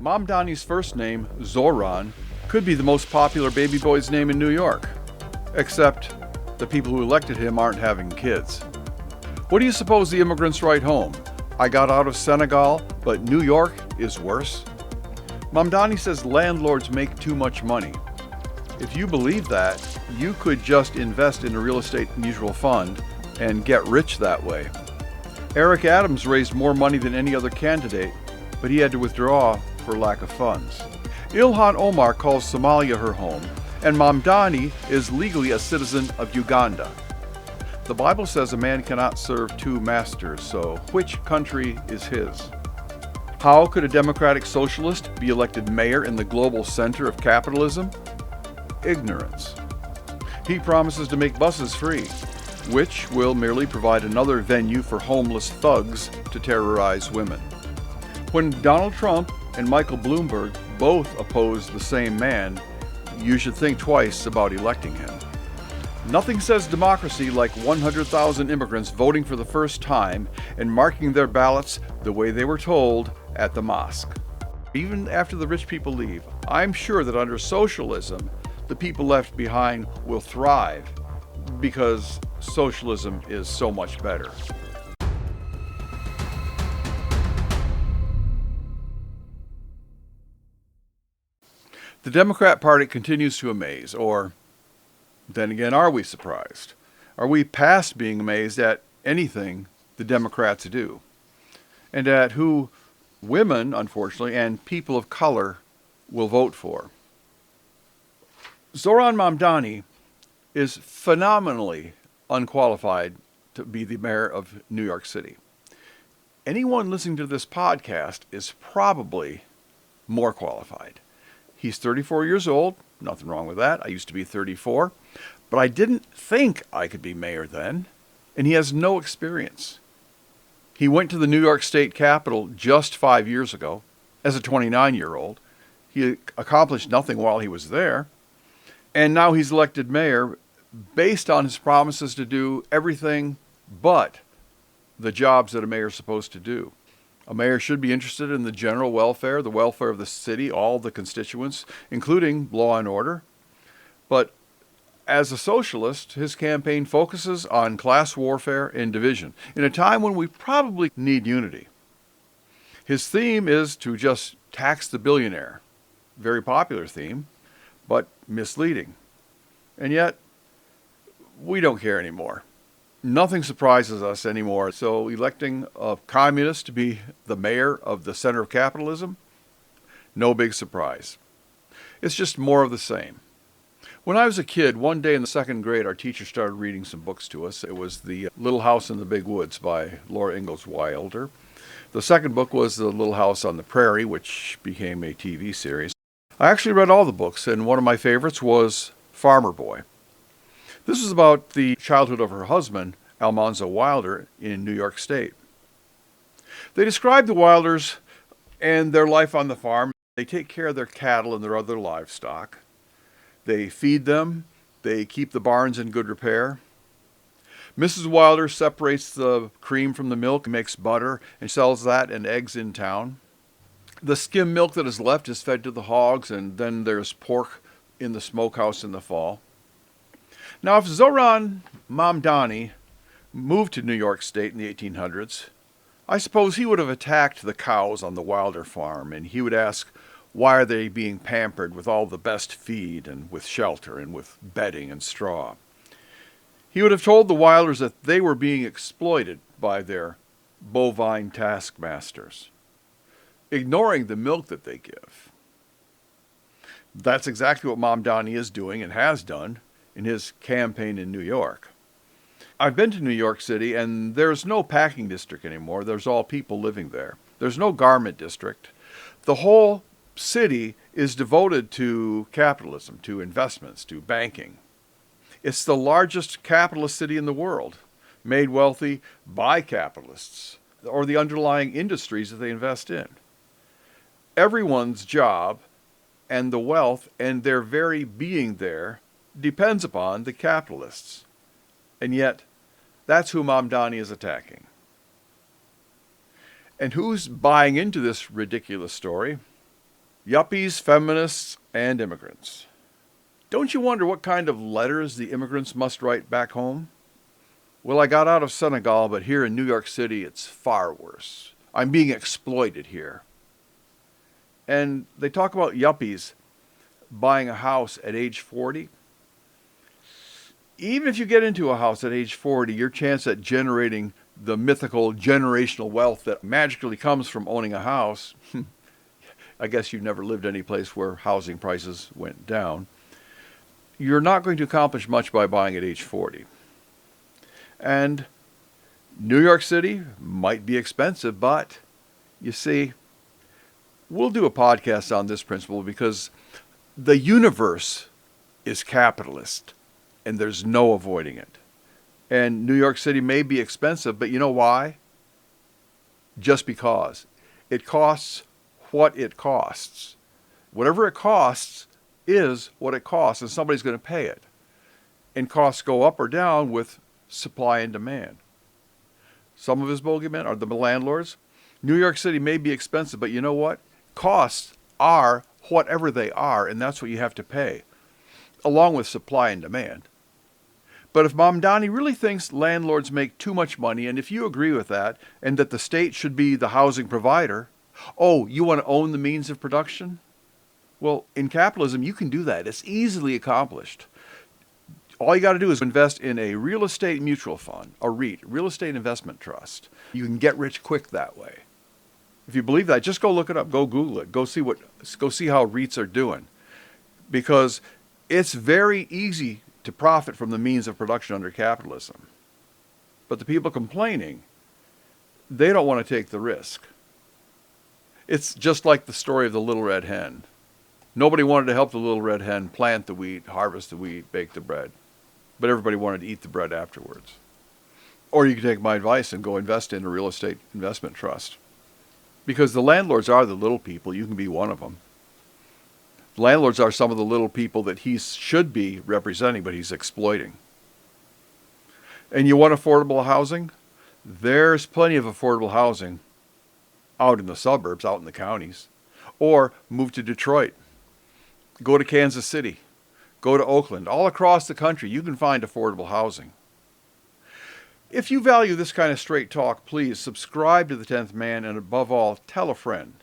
Mamdani's first name, Zohran, could be the most popular baby boy's name in New York. Except the people who elected him aren't having kids. What do you suppose the immigrants write home? I got out of Senegal, but New York is worse? Mamdani says landlords make too much money. If you believe that, you could just invest in a real estate mutual fund and get rich that way. Eric Adams raised more money than any other candidate, but he had to withdraw for lack of funds. Ilhan Omar calls Somalia her home, and Mamdani is legally a citizen of Uganda. The Bible says a man cannot serve two masters, so which country is his? How could a democratic socialist be elected mayor in the global center of capitalism? Ignorance. He promises to make buses free, which will merely provide another venue for homeless thugs to terrorize women. When Donald Trump and Michael Bloomberg both oppose the same man, you should think twice about electing him. Nothing says democracy like 100,000 immigrants voting for the first time and marking their ballots the way they were told at the mosque. Even after the rich people leave, I'm sure that under socialism, the people left behind will thrive because socialism is so much better. The Democrat Party continues to amaze, or then again, are we surprised? Are we past being amazed at anything the Democrats do? And at who women, unfortunately, and people of color will vote for? Zohran Mamdani is phenomenally unqualified to be the mayor of New York City. Anyone listening to this podcast is probably more qualified. He's 34 years old. Nothing wrong with that. I used to be 34. But I didn't think I could be mayor then. And he has no experience. He went to the New York State Capitol just 5 years ago as a 29-year-old. He accomplished nothing while he was there. And now he's elected mayor based on his promises to do everything but the jobs that a mayor is supposed to do. A mayor should be interested in the general welfare, the welfare of the city, all the constituents, including law and order. But as a socialist, his campaign focuses on class warfare and division in a time when we probably need unity. His theme is to just tax the billionaire. Very popular theme, but misleading. And yet, we don't care anymore. Nothing surprises us anymore. So electing a communist to be the mayor of the center of capitalism, no big surprise. It's just more of the same. When I was a kid, one day in the second grade, our teacher started reading some books to us. It was The Little House in the Big Woods by Laura Ingalls Wilder. The second book was The Little House on the Prairie, which became a TV series. I actually read all the books, and one of my favorites was Farmer Boy. This is about the childhood of her husband, Almanzo Wilder, in New York State. They describe the Wilders and their life on the farm. They take care of their cattle and their other livestock. They feed them. They keep the barns in good repair. Mrs. Wilder separates the cream from the milk, makes butter, and sells that and eggs in town. The skim milk that is left is fed to the hogs, and then there's pork in the smokehouse in the fall. Now, if Zohran Mamdani moved to New York State in the 1800s, I suppose he would have attacked the cows on the Wilder farm, and he would ask, why are they being pampered with all the best feed and with shelter and with bedding and straw? He would have told the Wilders that they were being exploited by their bovine taskmasters, ignoring the milk that they give. That's exactly what Mamdani is doing and has done in his campaign in New York. I've been to New York City, and there's no packing district anymore. There's all people living there. There's no garment district. The whole city is devoted to capitalism, to investments, to banking. It's the largest capitalist city in the world, made wealthy by capitalists or the underlying industries that they invest in. Everyone's job and the wealth and their very being there depends upon the capitalists. And yet, that's who Mamdani is attacking. And who's buying into this ridiculous story? Yuppies, feminists, and immigrants. Don't you wonder what kind of letters the immigrants must write back home? Well, I got out of Senegal, but here in New York City, it's far worse. I'm being exploited here. And they talk about yuppies buying a house at age 40. Even if you get into a house at age 40, your chance at generating the mythical generational wealth that magically comes from owning a house, I guess you've never lived any place where housing prices went down, you're not going to accomplish much by buying at age 40. And New York City might be expensive, but you see, we'll do a podcast on this principle because the universe is capitalist and there's no avoiding it. And New York City may be expensive, but you know why? Just because. It costs what it costs. Whatever it costs is what it costs, and somebody's going to pay it. And costs go up or down with supply and demand. Some of his bogeymen are the landlords. New York City may be expensive, but you know what? Costs are whatever they are, and that's what you have to pay, along with supply and demand. But if Mamdani really thinks landlords make too much money, and if you agree with that, and that the state should be the housing provider, oh, you want to own the means of production? Well, in capitalism, you can do that. It's easily accomplished. All you got to do is invest in a real estate mutual fund, a REIT, real estate investment trust. You can get rich quick that way. If you believe that, just go look it up. Go Google it. Go see how REITs are doing. Because it's very easy to profit from the means of production under capitalism. But the people complaining, they don't want to take the risk. It's just like the story of the little red hen. Nobody wanted to help the little red hen plant the wheat, harvest the wheat, bake the bread. But everybody wanted to eat the bread afterwards. Or you can take my advice and go invest in a real estate investment trust. Because the landlords are the little people. You can be one of them. Landlords are some of the little people that he should be representing, but he's exploiting. And you want affordable housing? There's plenty of affordable housing out in the suburbs, out in the counties. Or move to Detroit. Go to Kansas City. Go to Oakland. All across the country, you can find affordable housing. If you value this kind of straight talk, please subscribe to The 10th Man, and above all, tell a friend.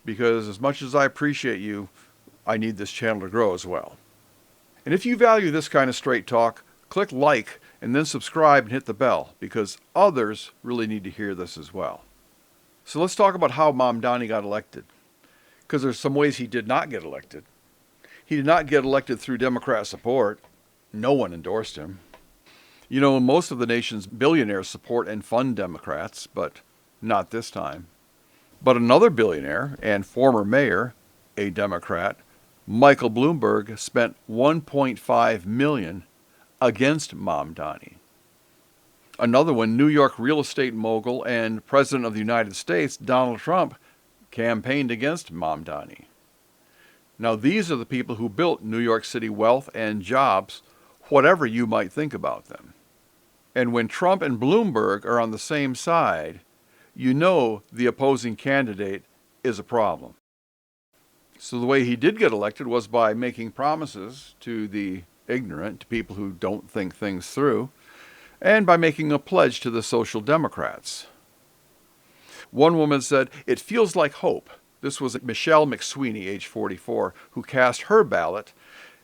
Because as much as I appreciate you, I need this channel to grow as well. And if you value this kind of straight talk, click like and then subscribe and hit the bell, because others really need to hear this as well. So let's talk about how Mamdani got elected. Because there's some ways he did not get elected. He did not get elected through Democrat support. No one endorsed him. You know, most of the nation's billionaires support and fund Democrats, but not this time. But another billionaire and former mayor, a Democrat, Michael Bloomberg, spent $1.5 million against Mamdani. Another one, New York real estate mogul and President of the United States, Donald Trump, campaigned against Mamdani. Now, these are the people who built New York City wealth and jobs, whatever you might think about them. And when Trump and Bloomberg are on the same side, you know the opposing candidate is a problem. So the way he did get elected was by making promises to the ignorant, to people who don't think things through, and by making a pledge to the Social Democrats. One woman said, "It feels like hope." This was Michelle McSweeney, age 44, who cast her ballot,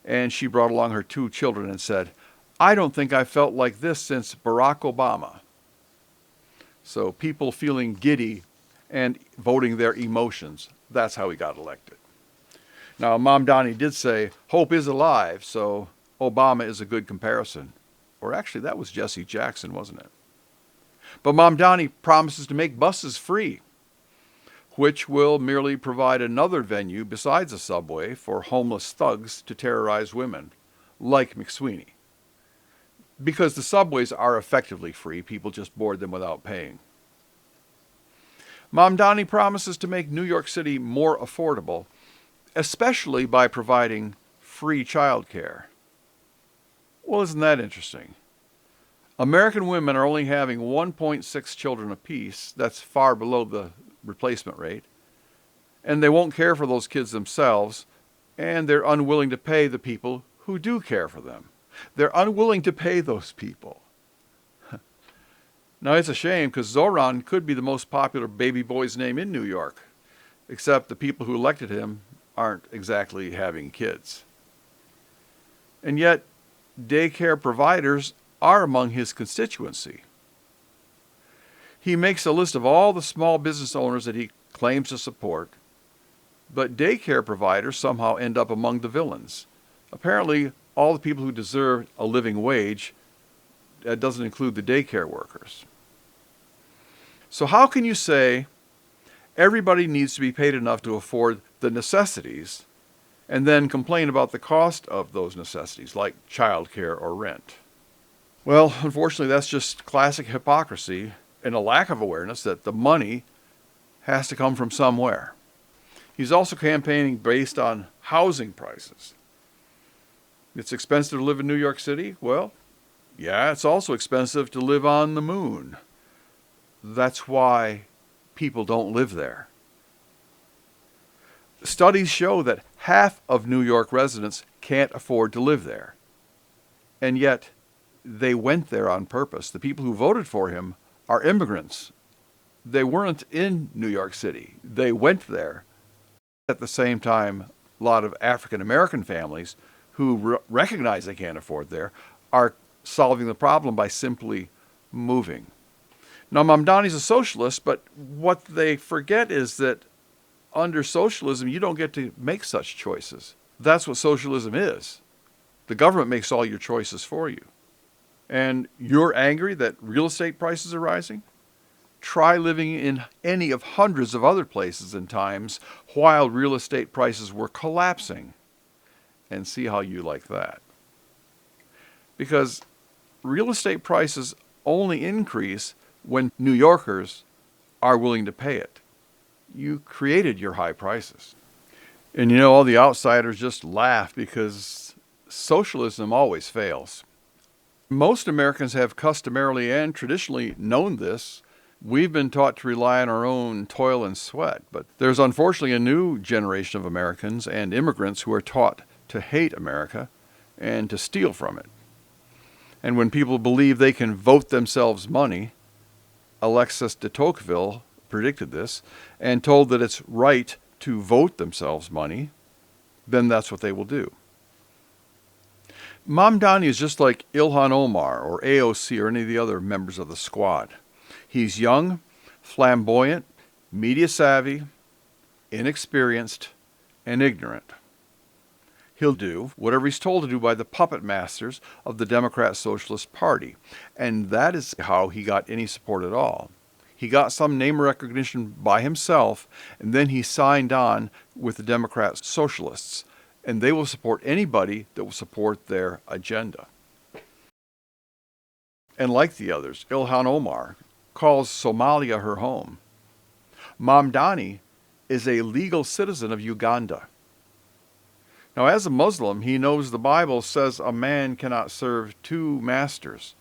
and she brought along her 2 children and said, "I don't think I felt like this since Barack Obama." So people feeling giddy and voting their emotions, that's how he got elected. Now, Mamdani did say, hope is alive, so Obama is a good comparison. Or actually, that was Jesse Jackson, wasn't it? But Mamdani promises to make buses free, which will merely provide another venue besides a subway for homeless thugs to terrorize women, like McSweeney. Because the subways are effectively free, people just board them without paying. Mamdani promises to make New York City more affordable, especially by providing free childcare. Well, isn't that interesting? American women are only having 1.6 children apiece. That's far below the replacement rate. and they won't care for those kids themselves, and they're unwilling to pay the people who do care for them. They're unwilling to pay those people. Now, it's a shame because Zohran could be the most popular baby boy's name in New York, except the people who elected him aren't exactly having kids. And yet, daycare providers are among his constituency. He makes a list of all the small business owners that he claims to support, but daycare providers somehow end up among the villains. Apparently, all the people who deserve a living wage, that doesn't include the daycare workers. So how can you say everybody needs to be paid enough to afford the necessities and then complain about the cost of those necessities, like childcare or rent? Well, unfortunately, that's just classic hypocrisy and a lack of awareness that the money has to come from somewhere. He's also campaigning based on housing prices. It's expensive to live in New York City? Well, yeah, it's also expensive to live on the moon. That's why people don't live there. Studies show that half of New York residents can't afford to live there. And yet, they went there on purpose. The people who voted for him are immigrants. They weren't in New York City. They went there. At the same time, a lot of African American families who recognize they can't afford there are solving the problem by simply moving. Now, Mamdani's a socialist, but what they forget is that under socialism, you don't get to make such choices. That's what socialism is. The government makes all your choices for you. And you're angry that real estate prices are rising? Try living in any of hundreds of other places and times while real estate prices were collapsing, and see how you like that. Because real estate prices only increase when New Yorkers are willing to pay it. You created your high prices. And you know, all the outsiders just laugh because socialism always fails. Most Americans have customarily and traditionally known this. We've been taught to rely on our own toil and sweat, but there's unfortunately a new generation of Americans and immigrants who are taught to hate America and to steal from it. And when people believe they can vote themselves money, Alexis de Tocqueville predicted this and told that it's right to vote themselves money, then that's what they will do. Mamdani is just like Ilhan Omar or AOC or any of the other members of the squad. He's young, flamboyant, media savvy, inexperienced, and ignorant. He'll do whatever he's told to do by the puppet masters of the Democrat Socialist Party. And that is how he got any support at all. He got some name recognition by himself, and then he signed on with the Democrat Socialists. And they will support anybody that will support their agenda. And like the others, Ilhan Omar calls Somalia her home. Mamdani is a legal citizen of Uganda. Now, as a Muslim, he knows the Bible says a man cannot serve two masters.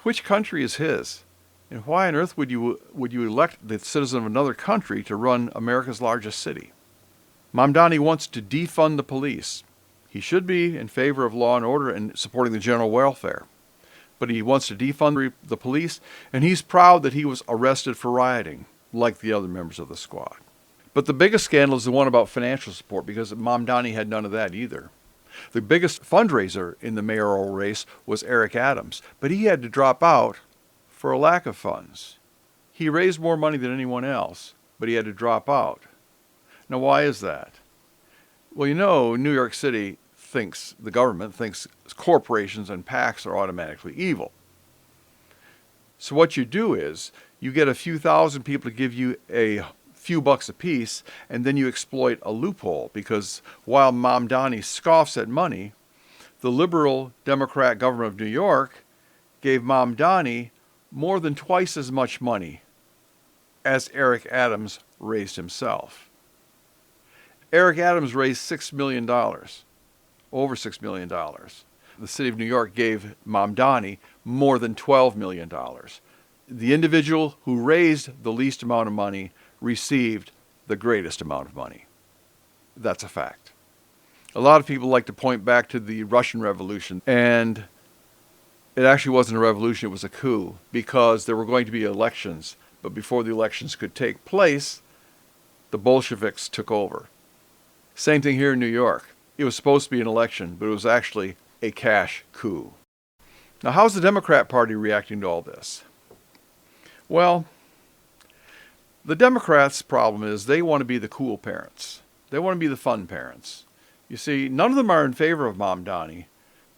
Which country is his? And why on earth would you elect the citizen of another country to run America's largest city? Mamdani wants to defund the police. He should be in favor of law and order and supporting the general welfare. But he wants to defund the police, and he's proud that he was arrested for rioting, like the other members of the squad. But the biggest scandal is the one about financial support, because Mamdani had none of that either. The biggest fundraiser in the mayoral race was Eric Adams, but he had to drop out for a lack of funds. He raised more money than anyone else, but he had to drop out. Now, why is that? Well, you know, New York City the government thinks corporations and PACs are automatically evil. So what you do is you get a few thousand people to give you a few bucks apiece, and then you exploit a loophole, because while Mamdani scoffs at money, the liberal Democrat government of New York gave Mamdani more than twice as much money as Eric Adams raised himself. Eric Adams raised $6 million, over $6 million. The city of New York gave Mamdani more than $12 million. The individual who raised the least amount of money received the greatest amount of money. That's a fact. A lot of people like to point back to the Russian Revolution, and it actually wasn't a revolution, it was a coup, because there were going to be elections, but before the elections could take place, the Bolsheviks took over. Same thing here in New York. It was supposed to be an election, but it was actually a cash coup. Now, how's the Democrat Party reacting to all this? Well, the Democrats' problem is they want to be the cool parents. They want to be the fun parents. You see, none of them are in favor of Mamdani,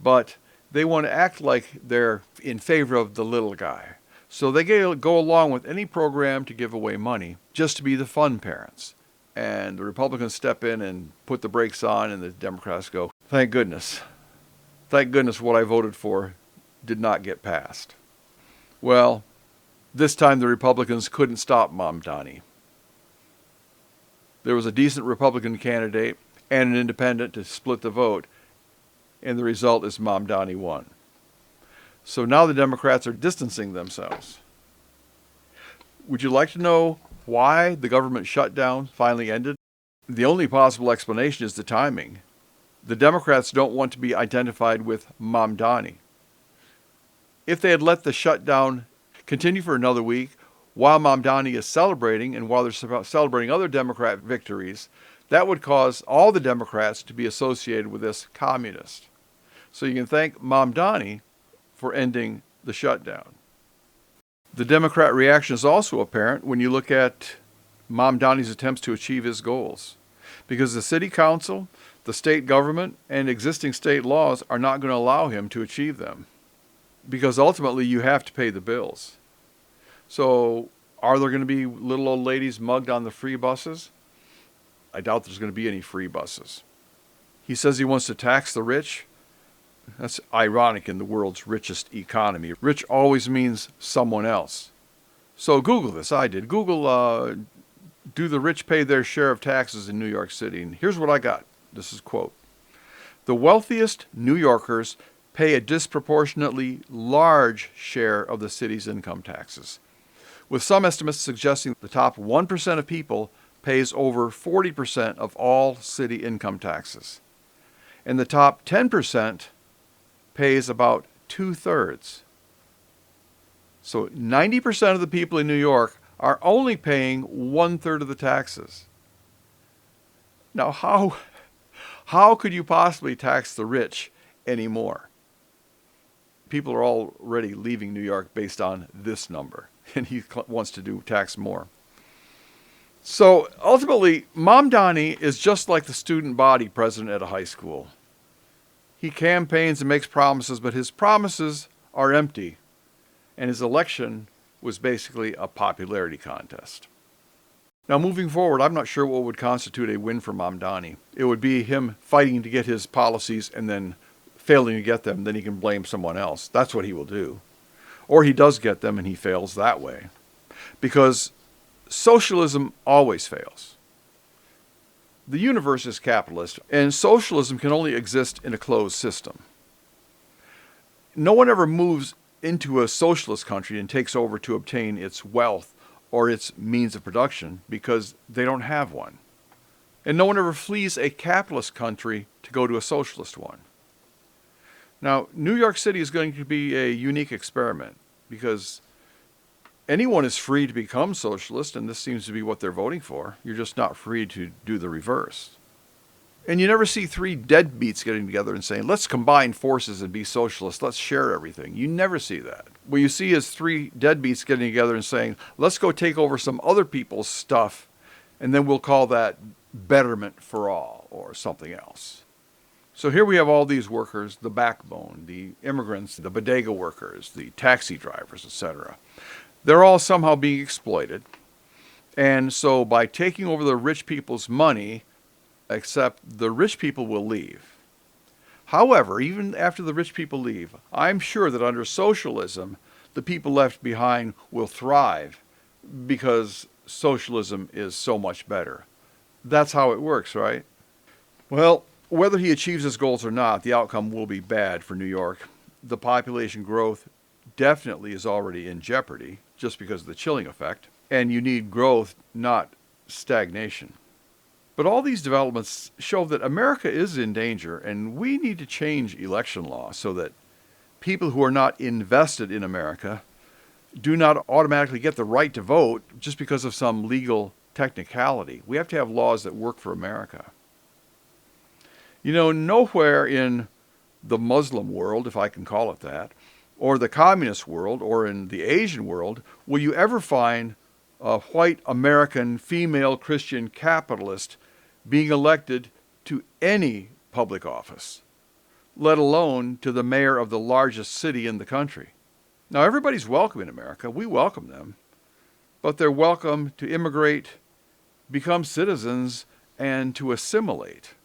but they want to act like they're in favor of the little guy. So they go along with any program to give away money just to be the fun parents. And the Republicans step in and put the brakes on, and the Democrats go, thank goodness. Thank goodness what I voted for did not get passed. Well, this time the Republicans couldn't stop Mamdani. There was a decent Republican candidate and an independent to split the vote, and the result is Mamdani won. So now the Democrats are distancing themselves. Would you like to know why the government shutdown finally ended? The only possible explanation is the timing. The Democrats don't want to be identified with Mamdani. If they had let the shutdown continue for another week, while Mamdani is celebrating and while they're celebrating other Democrat victories, that would cause all the Democrats to be associated with this communist. So you can thank Mamdani for ending the shutdown. The Democrat reaction is also apparent when you look at Mamdani's attempts to achieve his goals, because the city council, the state government, and existing state laws are not going to allow him to achieve them, because ultimately you have to pay the bills. So are there going to be little old ladies mugged on the free buses? I doubt there's going to be any free buses. He says he wants to tax the rich. That's ironic in the world's richest economy. Rich always means someone else. So Google this. I did. Google, do the rich pay their share of taxes in New York City? And here's what I got. This is a quote. The wealthiest New Yorkers pay a disproportionately large share of the city's income taxes, with some estimates suggesting the top 1% of people pays over 40% of all city income taxes. And the top 10% pays about 2/3. So 90% of the people in New York are only paying 1/3 of the taxes. Now, how could you possibly tax the rich anymore? People are already leaving New York based on this number, and he wants to do tax more. So ultimately, Mamdani is just like the student body president at a high school. He campaigns and makes promises, but his promises are empty, and his election was basically a popularity contest. Now, moving forward, I'm not sure what would constitute a win for Mamdani. It would be him fighting to get his policies and then failing to get them, then he can blame someone else. That's what he will do. Or he does get them and he fails that way. Because socialism always fails. The universe is capitalist, and socialism can only exist in a closed system. No one ever moves into a socialist country and takes over to obtain its wealth or its means of production because they don't have one. And no one ever flees a capitalist country to go to a socialist one. Now, New York City is going to be a unique experiment because anyone is free to become socialist, and this seems to be what they're voting for. You're just not free to do the reverse. And you never see three deadbeats getting together and saying, let's combine forces and be socialist, let's share everything. You never see that. What you see is three deadbeats getting together and saying, let's go take over some other people's stuff, and then we'll call that betterment for all or something else. So here we have all these workers, the backbone, the immigrants, the bodega workers, the taxi drivers, etc. They're all somehow being exploited. And so by taking over the rich people's money, except the rich people will leave. However, even after the rich people leave, I'm sure that under socialism, the people left behind will thrive because socialism is so much better. That's how it works, right? Well, whether he achieves his goals or not, the outcome will be bad for New York. The population growth definitely is already in jeopardy just because of the chilling effect. And you need growth, not stagnation. But all these developments show that America is in danger, and we need to change election law so that people who are not invested in America do not automatically get the right to vote just because of some legal technicality. We have to have laws that work for America. You know, nowhere in the Muslim world, if I can call it that, or the communist world, or in the Asian world, will you ever find a white American female Christian capitalist being elected to any public office, let alone to the mayor of the largest city in the country. Now, everybody's welcome in America. We welcome them. But they're welcome to immigrate, become citizens, and to assimilate.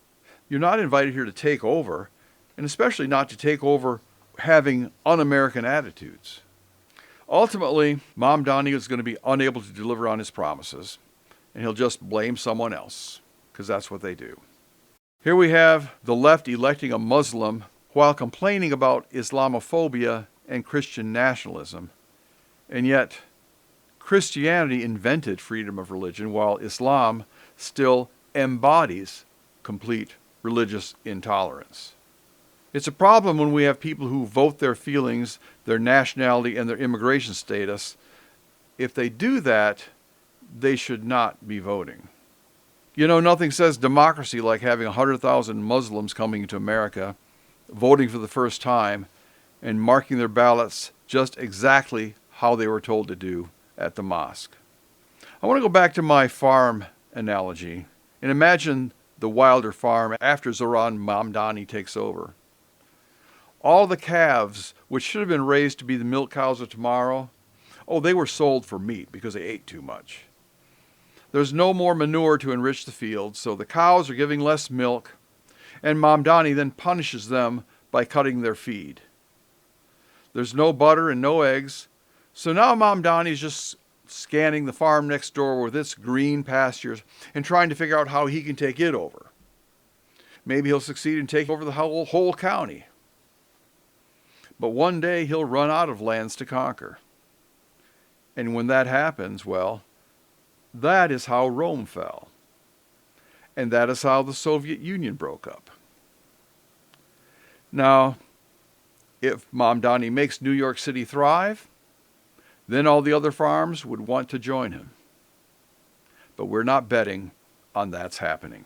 You're not invited here to take over, and especially not to take over having un-American attitudes. Ultimately, Mamdani is going to be unable to deliver on his promises, and he'll just blame someone else, because that's what they do. Here we have the left electing a Muslim while complaining about Islamophobia and Christian nationalism, and yet Christianity invented freedom of religion while Islam still embodies complete religious intolerance. It's a problem when we have people who vote their feelings, their nationality, and their immigration status. If they do that, they should not be voting. You know, nothing says democracy like having 100,000 Muslims coming to America, voting for the first time, and marking their ballots just exactly how they were told to do at the mosque. I want to go back to my farm analogy and imagine the Wilder farm after Zohran Mamdani takes over. All the calves, which should have been raised to be the milk cows of tomorrow, they were sold for meat because they ate too much. There's no more manure to enrich the fields, so the cows are giving less milk, and Mamdani then punishes them by cutting their feed. There's no butter and no eggs, so now Mamdani is just scanning the farm next door with its green pastures and trying to figure out how he can take it over. Maybe he'll succeed in taking over the whole county. But one day he'll run out of lands to conquer. And when that happens, well, that is how Rome fell. And that is how the Soviet Union broke up. Now, if Mamdani makes New York City thrive, then all the other farms would want to join him. But we're not betting on that's happening.